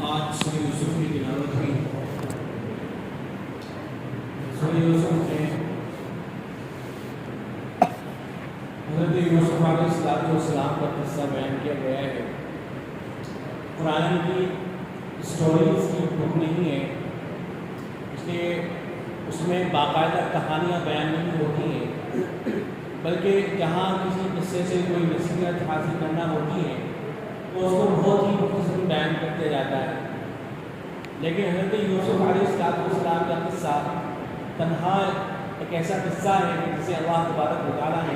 آج سورہ یوسف کی تلاوت ہوئی۔ سورہ یوسف میں حضرت یوسف علیہ السلام کا قصہ بیان کیا گیا ہے۔ قرآن کی اسٹوریز کی بک نہیں ہے، اس لیے اس میں باقاعدہ کہانیاں بیان نہیں ہوتی ہیں، بلکہ جہاں کسی قصے سے کوئی نصیحت حاصل کرنا ہوتی ہے تو اس کو بہت ہی مختصر بیان کر دیا جاتا ہے۔ لیکن حضرت یوسف علیہ السلام کا قصہ تنہا ایک ایسا قصہ ہے کہ جسے اللہ تبارک و تعالیٰ نے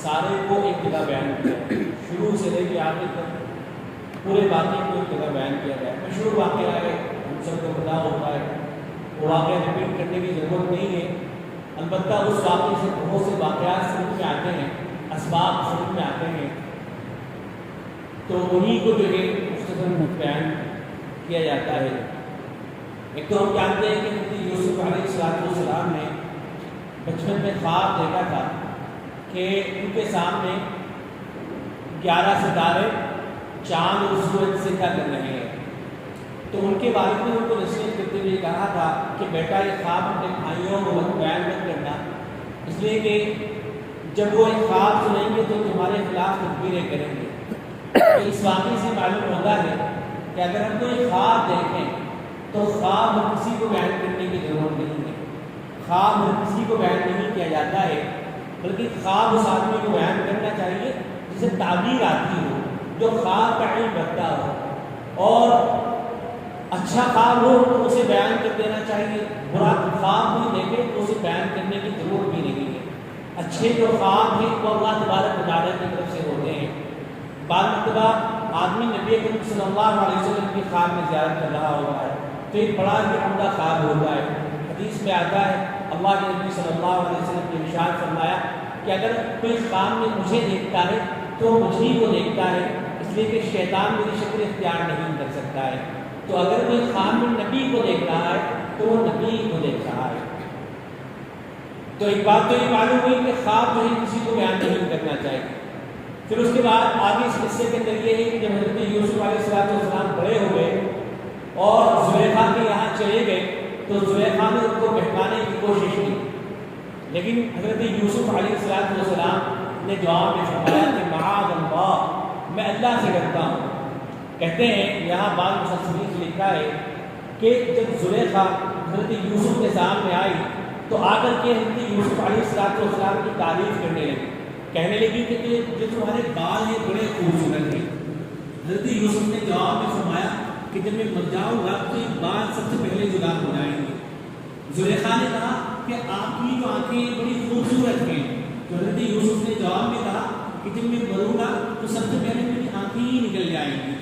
سارے کو ایک جگہ بیان کیا ہے، شروع سے لے کے آخر تک پورے واقعے کو ایک جگہ بیان کیا گیا ہے۔ مشہور واقعہ ہے، ہم سب کو پتہ ہوتا ہے، وہ واقعہ رپیٹ کرنے کی ضرورت نہیں ہے، البتہ اس واقعے سے بہت سے واقعات سمجھ میں آتے ہیں، اسباب سمجھ میں آتے ہیں، تو انہی کو جو ہے مختصر بیان کیا جاتا ہے۔ ایک تو ہم جانتے ہیں کہ یوسف علیہ السلام نے بچپن میں خواب دیکھا تھا کہ ان کے سامنے 11 ستارے چاند اور سورج سے کیا کر رہے ہیں، تو ان کے والد نے ان کو نصیحت کرتے ہوئے کہا تھا کہ بیٹا یہ خواب اپنے بھائیوں کو بیان مت کرنا، اس لیے کہ جب وہ ایک خواب سنیں گے تو تمہارے خلاف تدبیریں کریں گے۔ اس واقعے سے معلوم ہوتا ہے کہ اگر ہم کوئی خواب دیکھیں تو خواب ہر کسی کو بیان کرنے کی ضرورت نہیں ہے، خواب ہر کسی کو بیان نہیں کیا جاتا ہے، بلکہ خواب اس آدمی کو بیان کرنا چاہیے جسے تعبیر آتی ہو، جو خواب کا علم رکھتا ہو، اور اچھا خواب ہو تو اسے بیان کر دینا چاہیے، برا خواب بھی دیکھے تو اسے بیان کرنے کی ضرورت بھی نہیں ہے۔ اچھے جو خواب ہیں وہ اللہ تبارک و تعالیٰ کی طرف سے ہوتے ہیں۔ بعض مرتبہ آدمی نبی اکرم صلی اللہ علیہ وسلم کی خواب میں زیارت کر رہا ہوتا ہے تو ایک بڑا ہی عمدہ خواب ہوتا ہے۔ حدیث میں آتا ہے اللہ کے نبی صلی اللہ علیہ وسلم نے ارشاد فرمایا کہ اگر کوئی خواب میں مجھے دیکھتا ہے تو مجھے کو دیکھتا ہے، اس لیے کہ شیطان میری شکل اختیار نہیں کر سکتا ہے، تو اگر کوئی خواب میں نبی کو دیکھ رہا ہے تو وہ نبی کو دیکھ رہا ہے۔ تو ایک بات تو یہ معلوم ہوئی کہ خواب جو ہے کسی کو بیان نہیں کرنا چاہیے۔ پھر اس کے بعد آگے اس قصے کے اندر یہ ہے کہ جب حضرت یوسف علیہ السلام بڑے ہوئے اور زلیخا کے یہاں چلے گئے تو زلیخا نے ان کو بہکانے کی کوشش کی، لیکن حضرت یوسف علیہ السلام نے جواب میں فرمایا کہ معاذ اللہ، میں اللہ سے ڈرتا ہوں۔ کہتے ہیں یہاں بعض مفسرین نے لکھا ہے کہ جب زلیخا حضرت یوسف کے سامنے آئی تو آ کر کے حضرت یوسف علیہ السلام کی تعریف کرنے لگی، کہنے لگی کہ جو تمہارے بال ہیں بڑے خوبصورت ہیں۔ حضرت یوسف نے جواب میں فرمایا کہ جب میں مر جاؤں گا تو یہ بال سب سے پہلے جدا ہو جائیں گے۔ زلیخا نے کہا کہ آپ کی جو آنکھیں بڑی خوبصورت ہیں، تو حضرت یوسف نے جواب میں کہا کہ جب میں مروں گا تو سب سے پہلے میری آنکھیں ہی نکل جائیں گی۔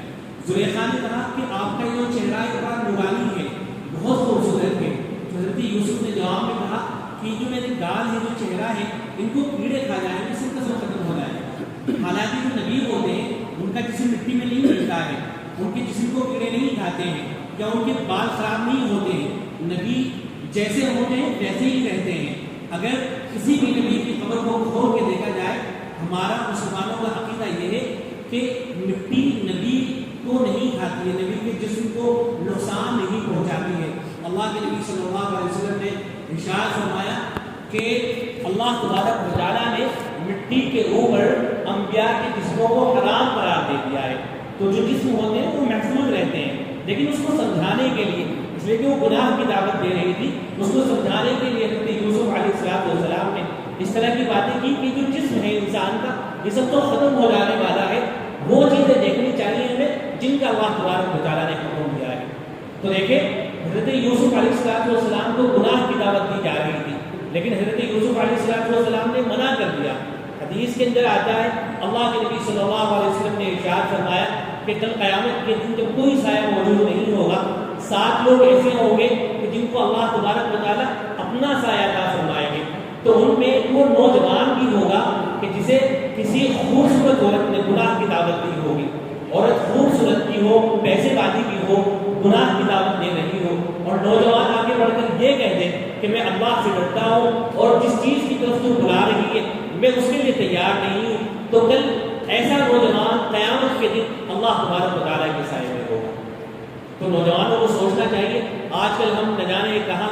زلیخا نے کہا کہ آپ کا جو چہرہ بڑا نورانی ہے، بہت خوبصورت ہے، تو حضرت یوسف نے جواب میں کہا کہ جو میرے گال ہے، جو چہرہ ہے، ان کو کیڑے کھا جائیں گے، سب کا سب ختم ہو جائے گا۔ حالانکہ جو نبی ہوتے ہیں ان کا جسم مٹی میں نہیں ملتا ہے، ان کے جسم کو کیڑے نہیں کھاتے ہیں یا ان کے بال خراب نہیں ہوتے ہیں، نبی جیسے ہوتے ہیں ویسے ہی رہتے ہیں۔ اگر کسی بھی نبی کی قبر کو کھول کے دیکھا جائے، ہمارا مسلمانوں کا عقیدہ یہ ہے کہ مٹی نبی کو نہیں کھاتی ہے، نبی کے جسم کو نقصان نہیں پہنچاتی ہے۔ اللہ کے نبی صلی اللہ علیہ وسلم نے ارشاد فرمایا کہ اللہ تبارک و تعالیٰ نے مٹی کے اوپر انبیاء کے جسموں کو حرام قرار دے دیا ہے، تو جو جسم ہوتے ہیں وہ محفوظ رہتے ہیں، لیکن اس کو سمجھانے کے لیے، اس لیے کہ وہ گناہ کی دعوت دے رہی تھی، اس کو سمجھانے کے لیے حضرت یوسف علیہ السلام نے اس طرح کی باتیں کی کہ جو جسم ہے انسان کا یہ سب تو ختم ہو جانے والا ہے، وہ چیزیں دیکھنی چاہیے ہمیں جن کا اللہ تبارک و تعالیٰ نے حکم دیا ہے۔ تو دیکھیں حضرت یوسف علیہ السلام کو گناہ کی دعوت دی جا رہی تھی، لیکن حضرت یوسف علیہ السلام نے منع کر دیا۔ حدیث کے اندر آتا ہے اللہ کے نبی صلی اللہ علیہ وسلم نے ارشاد فرمایا کہ کل قیامت کے دن جب کوئی سایہ موجود نہیں ہوگا، 7 لوگ ایسے ہوں گے کہ جن کو اللہ تبارک و تعالیٰ اپنا سایہ عطا فرمائیں گے، تو ان میں وہ نوجوان بھی ہوگا کہ جسے کسی خوبصورت عورت نے گناہ کی دعوت دی ہوگی، عورت خوبصورت بھی ہو، پیسے والی بھی ہو، گناہ کی دعوت دے رہی ہو، اور نوجوان آگے بڑھ کر یہ کہہ دے کہ میں اللہ سے ڈرتا ہوں اور جس چیز کی طرف تو بلا رہی ہے میں اس کے لیے تیار نہیں ہوں، تو کل ایسا نوجوان قیامت کے دن اللہ تبارک و تعالیٰ کے سائے میں ہوگا۔ تو نوجوانوں کو سوچنا چاہیے. آج کل ہم نہ جانے کہاں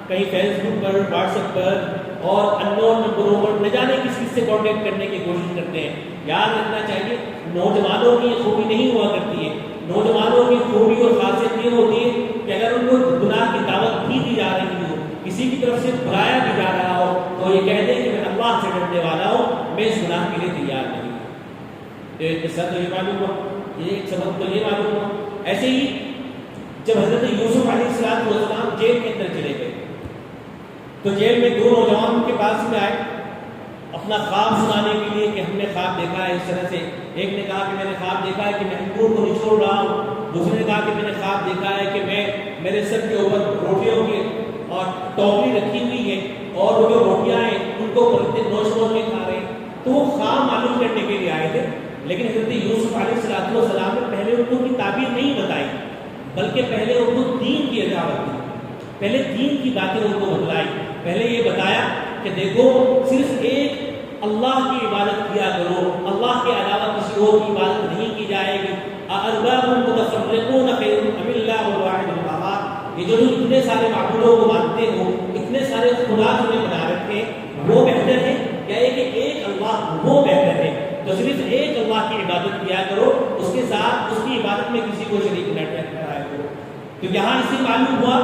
کہیں فیس بک پر، واٹس ایپ پر اور اننون نمبروں پر نہ جانے کس سے کانٹیکٹ کرنے کی کوشش کرتے ہیں. یاد رکھنا چاہیے نوجوانوں کی خوبی نہیں ہوا کرتی ہے. نوجوانوں کی خوبی اور خاصیت یہ ہوتی ہے کہ اگر ان کو گناہ کی دعوت بھی دی جا رہی ہو، کسی کی طرف سے بلایا بھی جا رہا ہو، تو یہ کہہ دیں کہ میں اللہ سے ڈرنے والا ہوں، میں اس گناہ کے لیے تیار نہیں. تو ایک قصہ تو یہ معلوم ہوا، یہ ایک سبق تو یہ معلوم ہوا. ایسے ہی جب حضرت یوسف علیہ السلام جیل کے اندر چلے گئے تو جیل میں دو نوجوان ان کے پاس میں آئے اپنا خواب سنانے کے لیے کہ ہم نے خواب دیکھا ہے اس طرح سے. ایک نے کہا کہ میں نے خواب دیکھا ہے کہ میں انگور کو نچوڑ رہا ہوں. دوسرے نے کہا کہ میں نے خواب دیکھا ہے کہ میں میرے سر کے اوپر روٹیوں کی اور ٹوکری رکھی ہوئی ہے اور وہ جو روٹیاں ہیں ان کو پرندے نوچ نوچ کے کھا رہے ہیں. تو وہ خواب معلوم کرنے کے لیے آئے تھے. لیکن حضرت یوسف علیہ السلام نے پہلے ان کو کی تعبیر نہیں بتائی، بلکہ پہلے ان کو دین کی دعوت دی. پہلے دین کی باتیں ان کو بتلائی. پہلے یہ بتایا کہ دیکھو صرف ایک اللہ کی عبادت کیا کرو، اللہ کے علاوہ کسی اور کی عبادت نہیں کی جائے گی. ارباب متفرقون خیر ام اللہ الواحد القہار. یہ جو اتنے سارے معبودوں کو مانتے ہو، اتنے سارے خدا جو نے بنا رکھے، وہ بہتر ہے یا ایک اللہ وہ بہتر ہے؟ تو صرف ایک اللہ کی عبادت کیا کرو، اس کے ساتھ اس کی عبادت میں کسی کو شریک نہ ٹھہرایا کرو. تو یہاں اس سے معلوم ہوا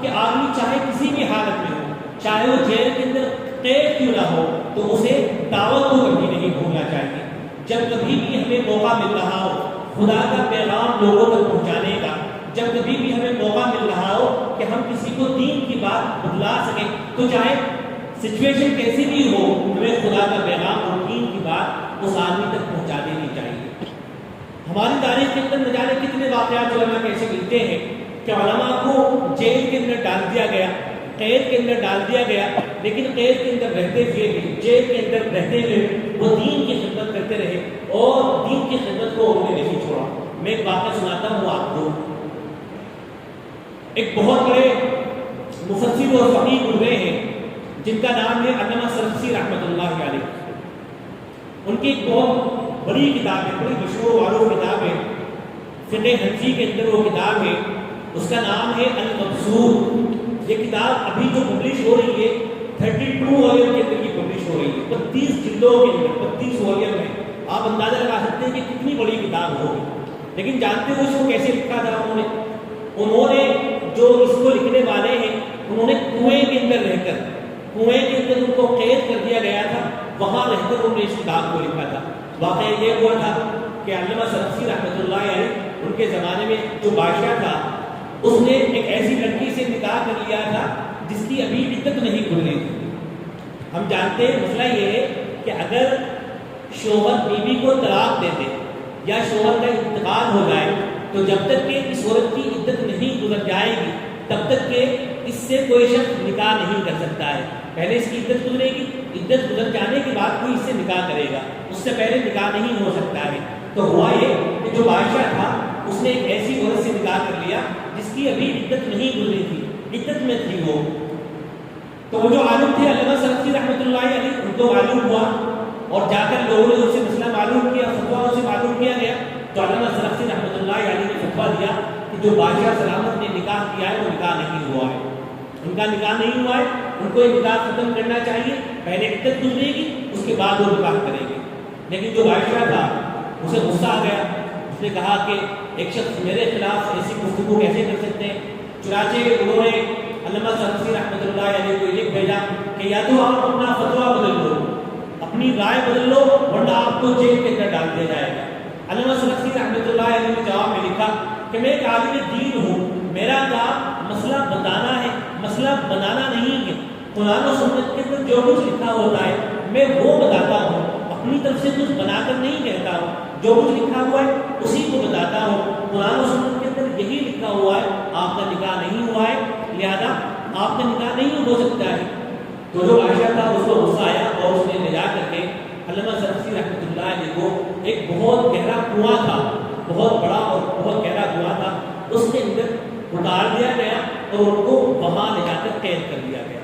کہ آدمی چاہے کسی بھی حالت میں ہو، چاہے وہ جیل کے اندر قید کیوں نہ ہو، تو اسے دعوت کو کبھی نہیں بھولنا چاہیے. جب کبھی بھی ہمیں موقع مل رہا ہو خدا کا پیغام لوگوں تک پہنچانے کا، جب کبھی بھی ہمیں موقع مل رہا ہو کہ ہم کسی کو دین کی بات بتلا سکیں، تو چاہے سچویشن کیسی بھی ہو، ہمیں خدا کا پیغام اور دین کی بات اس آدمی تک پہنچا دینی چاہیے. ہماری تاریخ کے اندر نہ جانے کتنے واقعات علماء کیسے ملتے ہیں کہ علماء کو جیل کے اندر ڈال دیا گیا، قید کے اندر ڈال دیا گیا، لیکن قید کے اندر رہتے ہوئے بھی، جیل کے اندر رہتے ہوئے وہ دین کی خدمت کرتے رہے اور دین کی خدمت کو انہوں نے نہیں چھوڑا. میں ایک واقعہ سناتا ہوں آپ کو. ایک بہت بڑے مفسر اور فقیہ گزرے ہیں جن کا نام ہے علامہ سرخسی رحمۃ اللہ علیہ. ان کی ایک بہت بڑی کتاب ہے، بڑی مشہور و معروف کتاب ہے، فقہ حنفی کے اندر وہ کتاب ہے، اس کا نام ہے المبسوط. یہ کتاب ابھی جو پبلش ہو رہی ہے 32 والیوم کے اندر کی پبلش ہو رہی ہے، 32 جلدوں کے اندر 32 والیوم ہے. آپ اندازہ لگا سکتے ہیں کہ کتنی بڑی کتاب ہوگی. لیکن جانتے ہو اس کو کیسے لکھا تھا انہوں نے جو اس کو لکھنے والے ہیں انہوں نے کنویں کے اندر رہ کر، کنویں کے اندر ان کو قید کر دیا گیا تھا، وہاں رہ کر انہوں نے اس کتاب کو لکھا تھا. واقعہ یہ ہوا تھا کہ علامہ سرخسی رحمۃ اللہ علیہ ان کے زمانے میں جو بادشاہ تھا اس نے ایک ایسی لڑکی سے نکاح کر لیا تھا جس کی ابھی عدت نہیں کھل رہی تھی. ہم جانتے ہیں مسئلہ یہ ہے کہ اگر شوہر بیوی کو طلاق دے دے یا شوہر کا انتقال ہو جائے تو جب تک کہ اس عورت کی عدت نہیں گزر جائے گی تب تک کہ اس سے کوئی شخص نکاح نہیں کر سکتا ہے. پہلے اس کی عدت گزرے گی، عدت گزر جانے کے بعد کوئی اس سے نکاح کرے گا، اس سے پہلے نکاح نہیں ہو سکتا ہے. تو ہوا یہ کہ جو بادشاہ تھا اس نے ایک ایسی عورت سے نکاح کر لیا جس کی ابھی عدت نہیں گزری تھی، عدت میں تھی وہ. تو وہ جو عالم تھے علامہ سرخسی رحمۃ اللہ علیہ ان کو معلوم ہوا اور جا کر لوگوں نے ان سے مسئلہ معلوم کیا، فتویٰ ان سے معلوم کیا گیا. تو علامہ سرخسی رحمۃ اللہ علیہ نے فتویٰ دیا کہ جو بادشاہ سلامت نے نکاح کیا ہے وہ نکاح نہیں ہوا ہے، ان کا نکاح نہیں ہوا ہے، ان کو یہ نکاح ختم کرنا چاہیے. پہلے عدت گزرے گی اس کے بعد وہ نکاح کریں گے. لیکن جو بادشاہ تھا اسے غصہ آ گیا، اس نے کہا کہ ایک شخص میرے خلاف ایسی گفتگو کیسے کر سکتے ہیں. چنانچہ انہوں نے علامہ سرخسی رحمۃ اللہ علیہ کو لکھ بھیجا کہ یا تو آپ اپنا فتویٰ بدل لو، اپنی رائے بدل لو، ورنہ آپ کو جیل کے اندر ڈال دیا جائے گا. علامہ سرخسی رحمۃ اللہ علیہ نے جواب میں لکھا کہ میں ایک عالم دین ہوں، میرا کام مسئلہ بتانا ہے، مسئلہ بنانا نہیں ہے. قرآن و سنت کے اندر جو کچھ لکھا ہوتا ہے میں وہ بتاتا ہوں، اپنی طرف سے کچھ بنا کر نہیں کہتا ہوں. جو کچھ لکھا ہوا ہے اسی کو بتاتا ہوں. قرآن و سنت کے اندر یہی لکھا ہوا ہے آپ کا نکاح نہیں ہوا ہے، لہذا آپ کا نکاح نہیں ہو سکتا ہے. تو جو بادشاہ تھا اس کو غصہ آیا اور اس نے لے جا کر کے علامہ سرخسی رحمۃ اللہ علیہ کو ایک بہت گہرا کنواں تھا، بہت بڑا اور بہت گہرا کنواں تھا، اس کے اندر اتار دیا گیا اور ان کو وہاں لے جا کر قید کر دیا گیا.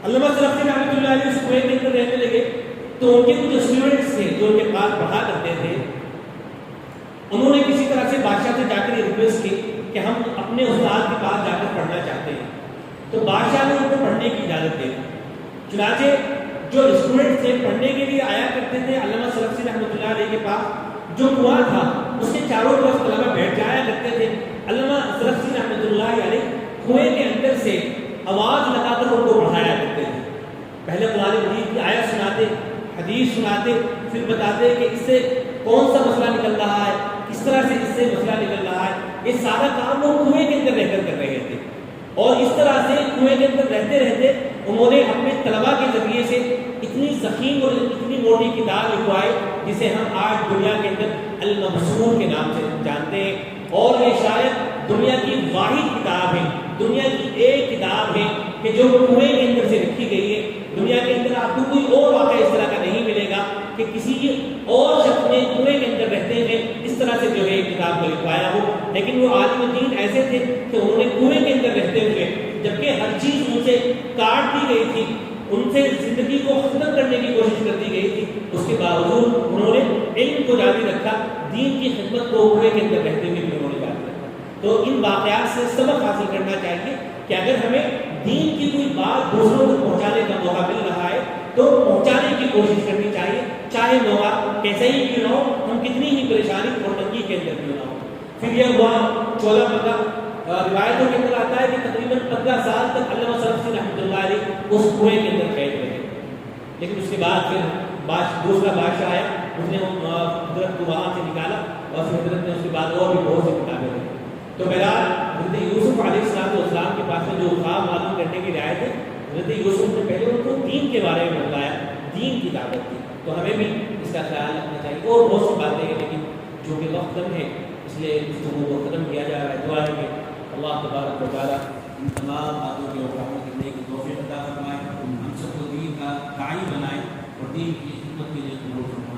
علامہ سرخسی رحمۃ اللہ علیہ اس کنویں کے اندر رہنے لگے. تو ان کے کچھ اسٹوڈنٹس تھے جو ان کے پاس پڑھا کرتے تھے، انہوں نے کسی طرح سے بادشاہ سے جا کر یہ ریکویسٹ کی کہ ہم اپنے استاد کے پاس جا کر پڑھنا چاہتے ہیں، تو بادشاہ نے ان کو پڑھنے کی اجازت دے دی۔ چنانچہ جو اسٹوڈنٹ تھے پڑھنے کے لیے آیا کرتے تھے علامہ سلفسی رحمۃ اللہ علیہ کے پاس، جو کنواں تھا اس کے چاروں طرف طلبہ بیٹھ جایا کرتے تھے۔ علامہ سلفسی رحمۃ اللہ علیہ کنویں کے اندر سے آواز لگا کر ان کو پڑھایا کرتے تھے۔ پہلے قرآن مجید کی آیت سناتے، حدیث سناتے، پھر بتاتے کہ اس سے کون سا مسئلہ نکل رہا ہے، کس طرح سے اس سے مسئلہ نکل رہا ہے۔ یہ سارا کام وہ کنویں کے اندر رہ کر رہے تھے، اور اس طرح سے کنویں کے اندر رہتے رہتے انہوں نے اپنے طلباء کے ذریعے سے اتنی ضخیم اور اتنی موٹی کتاب لکھوائی جسے ہم آج دنیا کے اندر المبسوط کے نام سے جانتے ہیں، اور یہ شاید دنیا کی واحد کتاب ہے، دنیا کی ایک کتاب ہے کہ جو کنویں کے اندر سے لکھی گئی ہے۔ دنیا کے اندر آپ کو کوئی اور واقعہ اس طرح کا نہیں ملے گا کہ کسی اور شخص نے کنویں کے اندر رہتے ہیں اس طرح سے جو ہے ایک کتاب کو لکھوایا ہو۔ لیکن وہ عالم دین ایسے تھے کہ انہوں نے کنویں کے اندر رہتے ہوئے، جبکہ ہر چیز ان سے کاٹ دی گئی تھی، ان سے زندگی کو ختم کرنے کی کوشش کر دی گئی تھی، اس کے باوجود انہوں نے علم کو جاری رکھا، دین کی خدمت کو کنویں کے اندر رہتے ہوئے بھی انہوں نے جاری رکھا۔ تو ان واقعات سے سبق حاصل کرنا چاہیے کہ اگر ہمیں دین کی کوئی بات دوسروں تک پہنچانے کا موقع مل رہا ہے تو پہنچانے کی کوشش کرنی چاہیے، چاہے موقع کیسا ہی کیوں نہ ہو، ہم کتنی ہی پریشانی اور تنگی کے اندر کیوں نہ ہو۔ پھر یہ ہوا 14 روایتوں کے اندر آتا ہے کہ تقریباً 15 سال تک علامہ سلفسی رحمۃ اللہ علیہ اس کنویں کے اندر قید رہے، لیکن اس کے بعد پھر دوسرا بادشاہ آیا، اس نے حضرت کو وہاں سے نکالا، اور پھر حضرت نے اس کے بعد اور بھی بہت سی کتابیں لکھی۔ تو بہرحال حضرت یوسف علیہ السلام کے پاس میں جو خواب معلوم کرنے کی رعایت ہے، حضرت یوسف نے پہلے ان کو دین کے بارے میں بتایا، دین کی دعوت دی۔ تو ہمیں بھی اس کا خیال رکھنا چاہیے، اور بہت سی باتیں ہیں، لیکن چونکہ وقت کم ہے اس لیے گفتگو کو ختم کیا جا رہا ہے۔ دعا ہے کہ اللہ تبارک و تعالیٰ ان تمام باتوں کے اوپر عمل کرنے کی توفیق عطا فرمائے، ہم سب کو دین کا داعی بنائے اور دین کی خدمت کے لیے قبول فرمائے۔